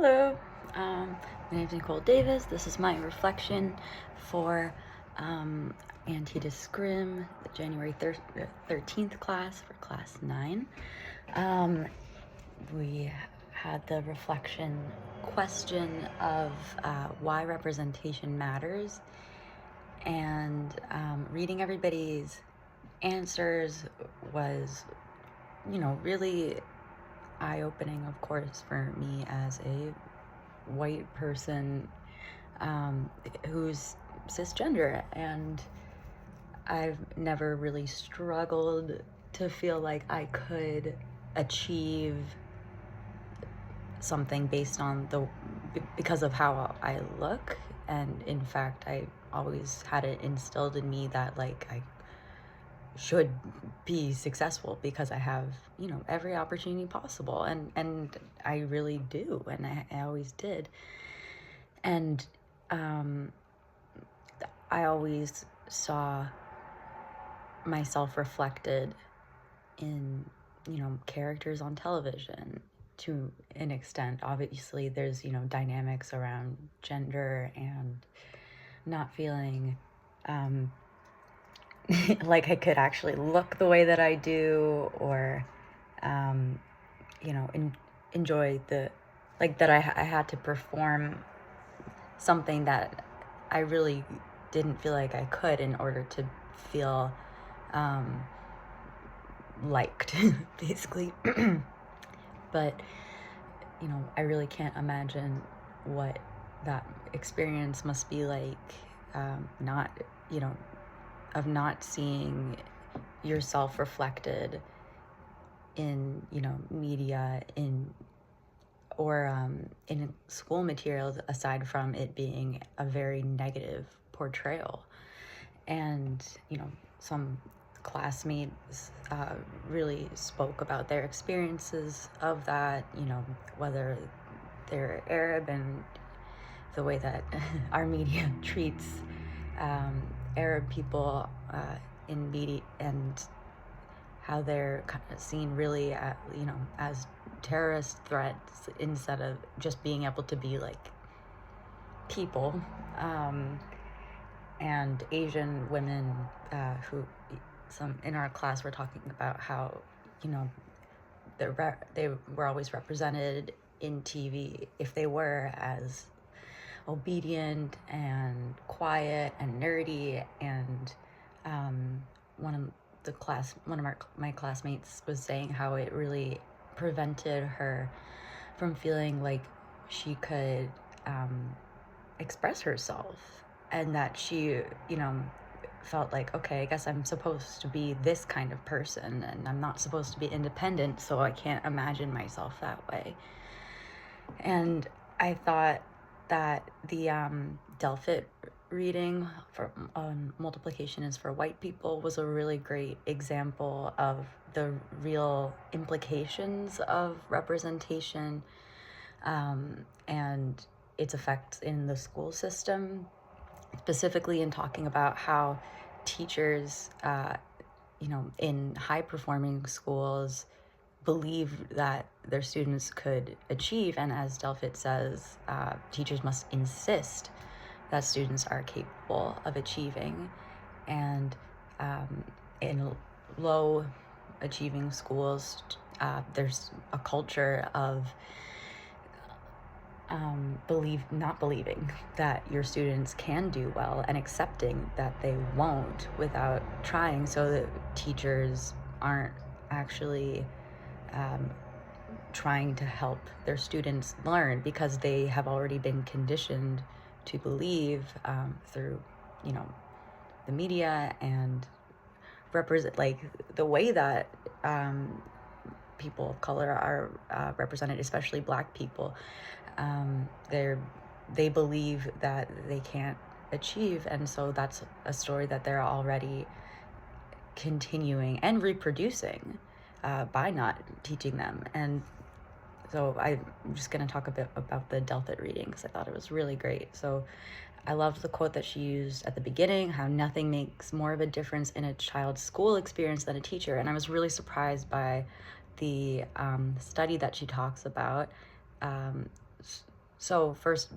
Hello, my name is Nicole Davis. This is my reflection for Anti-discrim, the January 13th class for class 9. We had the reflection question of why representation matters, and reading everybody's answers was, really eye-opening, of course, for me as a white person who's cisgender, and I've never really struggled to feel like I could achieve something based on because of how I look. And in fact, I always had it instilled in me that like I should be successful because I have, every opportunity possible, and I really do, and I always did. And I always saw myself reflected in, characters on television to an extent. Obviously, there's, dynamics around gender and not feeling like I could actually look the way that I do, or, enjoy that I had to perform something that I really didn't feel like I could in order to feel liked, basically. But, I really can't imagine what that experience must be like, of not seeing yourself reflected in, media, or in school materials, aside from it being a very negative portrayal. And, some classmates really spoke about their experiences of that, whether they're Arab, and the way that our media treats Arab people in media, and how they're kind of seen really, as terrorist threats instead of just being able to be like people. And Asian women who some in our class were talking about how, they were always represented in TV, if they were, as obedient and quiet and nerdy. And one of my classmates was saying how it really prevented her from feeling like she could express herself, and that she, felt like, okay, I guess I'm supposed to be this kind of person, and I'm not supposed to be independent, so I can't imagine myself that way. And I thought that the Delpit reading for multiplication is for white people was a really great example of the real implications of representation and its effects in the school system, specifically in talking about how teachers, in high-performing schools believe that their students could achieve, and as Delpit says, teachers must insist that students are capable of achieving. And in low-achieving schools, there's a culture of not believing that your students can do well, and accepting that they won't without trying, so that teachers aren't actually trying to help their students learn, because they have already been conditioned to believe through, the media and represent, like, the way that people of color are represented, especially Black people. They believe that they can't achieve, and so that's a story that they're already continuing and reproducing by not teaching them. And so I'm just going to talk a bit about the Delpit reading, because I thought it was really great. So I loved the quote that she used at the beginning, how nothing makes more of a difference in a child's school experience than a teacher. And I was really surprised by the study that she talks about, So first,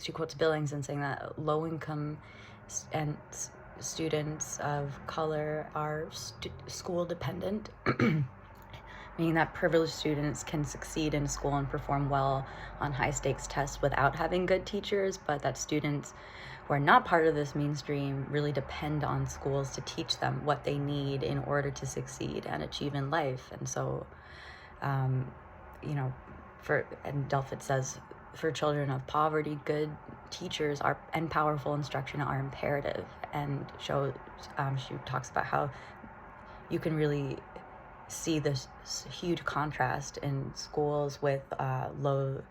she quotes Billings and saying that low-income and students of color are school dependent, meaning that privileged students can succeed in school and perform well on high-stakes tests without having good teachers, but that students who are not part of this mainstream really depend on schools to teach them what they need in order to succeed and achieve in life. And so, you know, and Delpit says, for children of poverty, good teachers and powerful instruction are imperative. And she talks about how you can really see this huge contrast in schools with low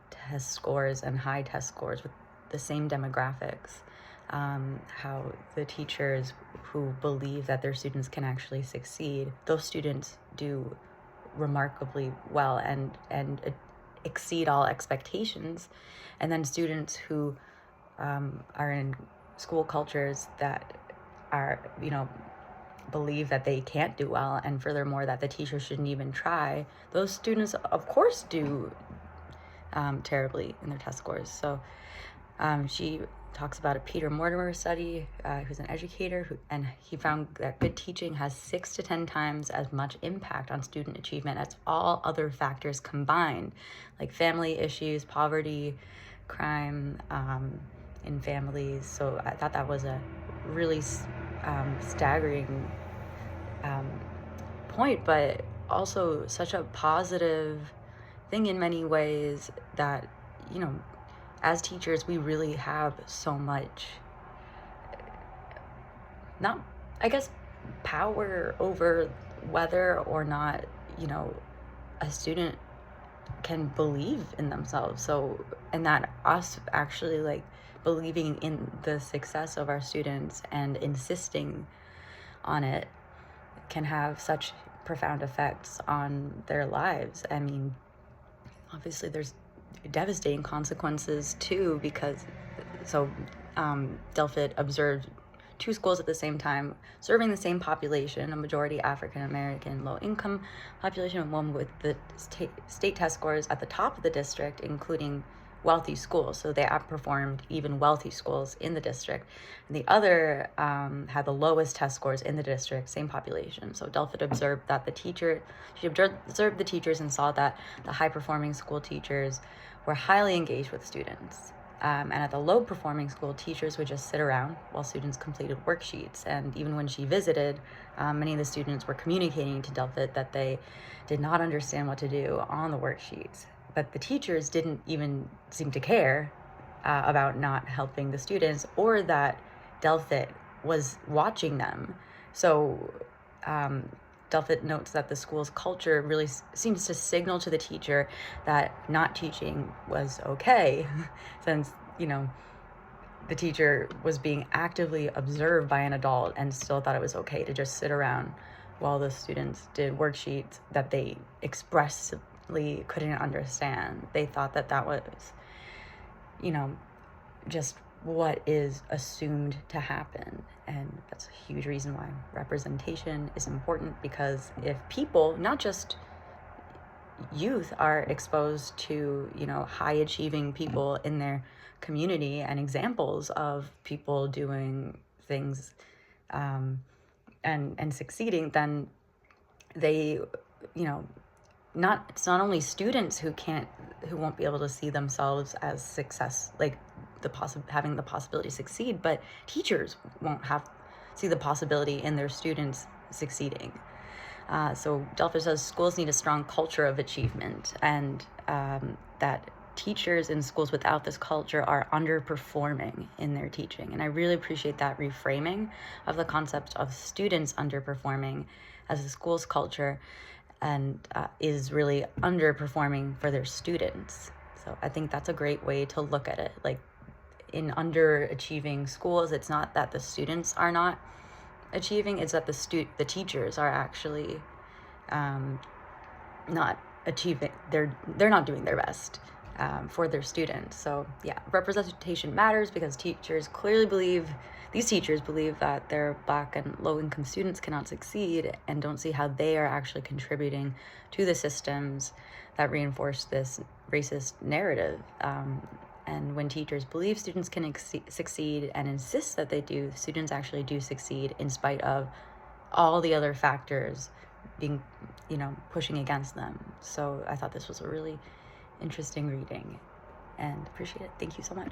test scores and high test scores with the same demographics. How the teachers who believe that their students can actually succeed, those students do remarkably well and exceed all expectations. And then students who are in school cultures that are, believe that they can't do well, and furthermore that the teacher shouldn't even try, those students of course do terribly in their test scores. So she talks about a Peter Mortimer study, who's an educator, and he found that good teaching has 6 to 10 times as much impact on student achievement as all other factors combined, like family issues, poverty, crime in families. So I thought that was a really staggering point, but also such a positive thing in many ways that, as teachers, we really have so much, not, I guess, power over whether or not, a student can believe in themselves. So, and that us actually believing in the success of our students and insisting on it can have such profound effects on their lives. I mean, obviously there's devastating consequences too, because Delpit observed 2 schools at the same time serving the same population, a majority African American low income population, and one with the state test scores at the top of the district, including wealthy schools. So they outperformed even wealthy schools in the district. And the other had the lowest test scores in the district, same population. So Delpit observed that she observed the teachers and saw that the high-performing school teachers were highly engaged with students. And at the low-performing school, teachers would just sit around while students completed worksheets. And even when she visited, many of the students were communicating to Delpit that they did not understand what to do on the worksheets. But the teachers didn't even seem to care about not helping the students, or that Delpit was watching them. So Delpit notes that the school's culture really seems to signal to the teacher that not teaching was okay, since, the teacher was being actively observed by an adult and still thought it was okay to just sit around while the students did worksheets that they expressly couldn't understand. They thought that was, just what is assumed to happen. And that's a huge reason why representation is important, because if people, not just youth, are exposed to, high achieving people in their community and examples of people doing things and succeeding, then they, it's not only students who won't be able to see themselves as success, having the possibility to succeed, but teachers won't see the possibility in their students succeeding. So Delpit says schools need a strong culture of achievement, and that teachers in schools without this culture are underperforming in their teaching. And I really appreciate that reframing of the concept of students underperforming as the school's culture and is really underperforming for their students. So I think that's a great way to look at it. In underachieving schools, it's not that the students are not achieving, it's that the teachers are actually not achieving. They're not doing their best for their students. So yeah, representation matters, because these teachers believe that their Black and low-income students cannot succeed and don't see how they are actually contributing to the systems that reinforce this racist narrative. And when teachers believe students can succeed and insist that they do, students actually do succeed in spite of all the other factors being, pushing against them. So I thought this was a really interesting reading and appreciate it. Thank you so much.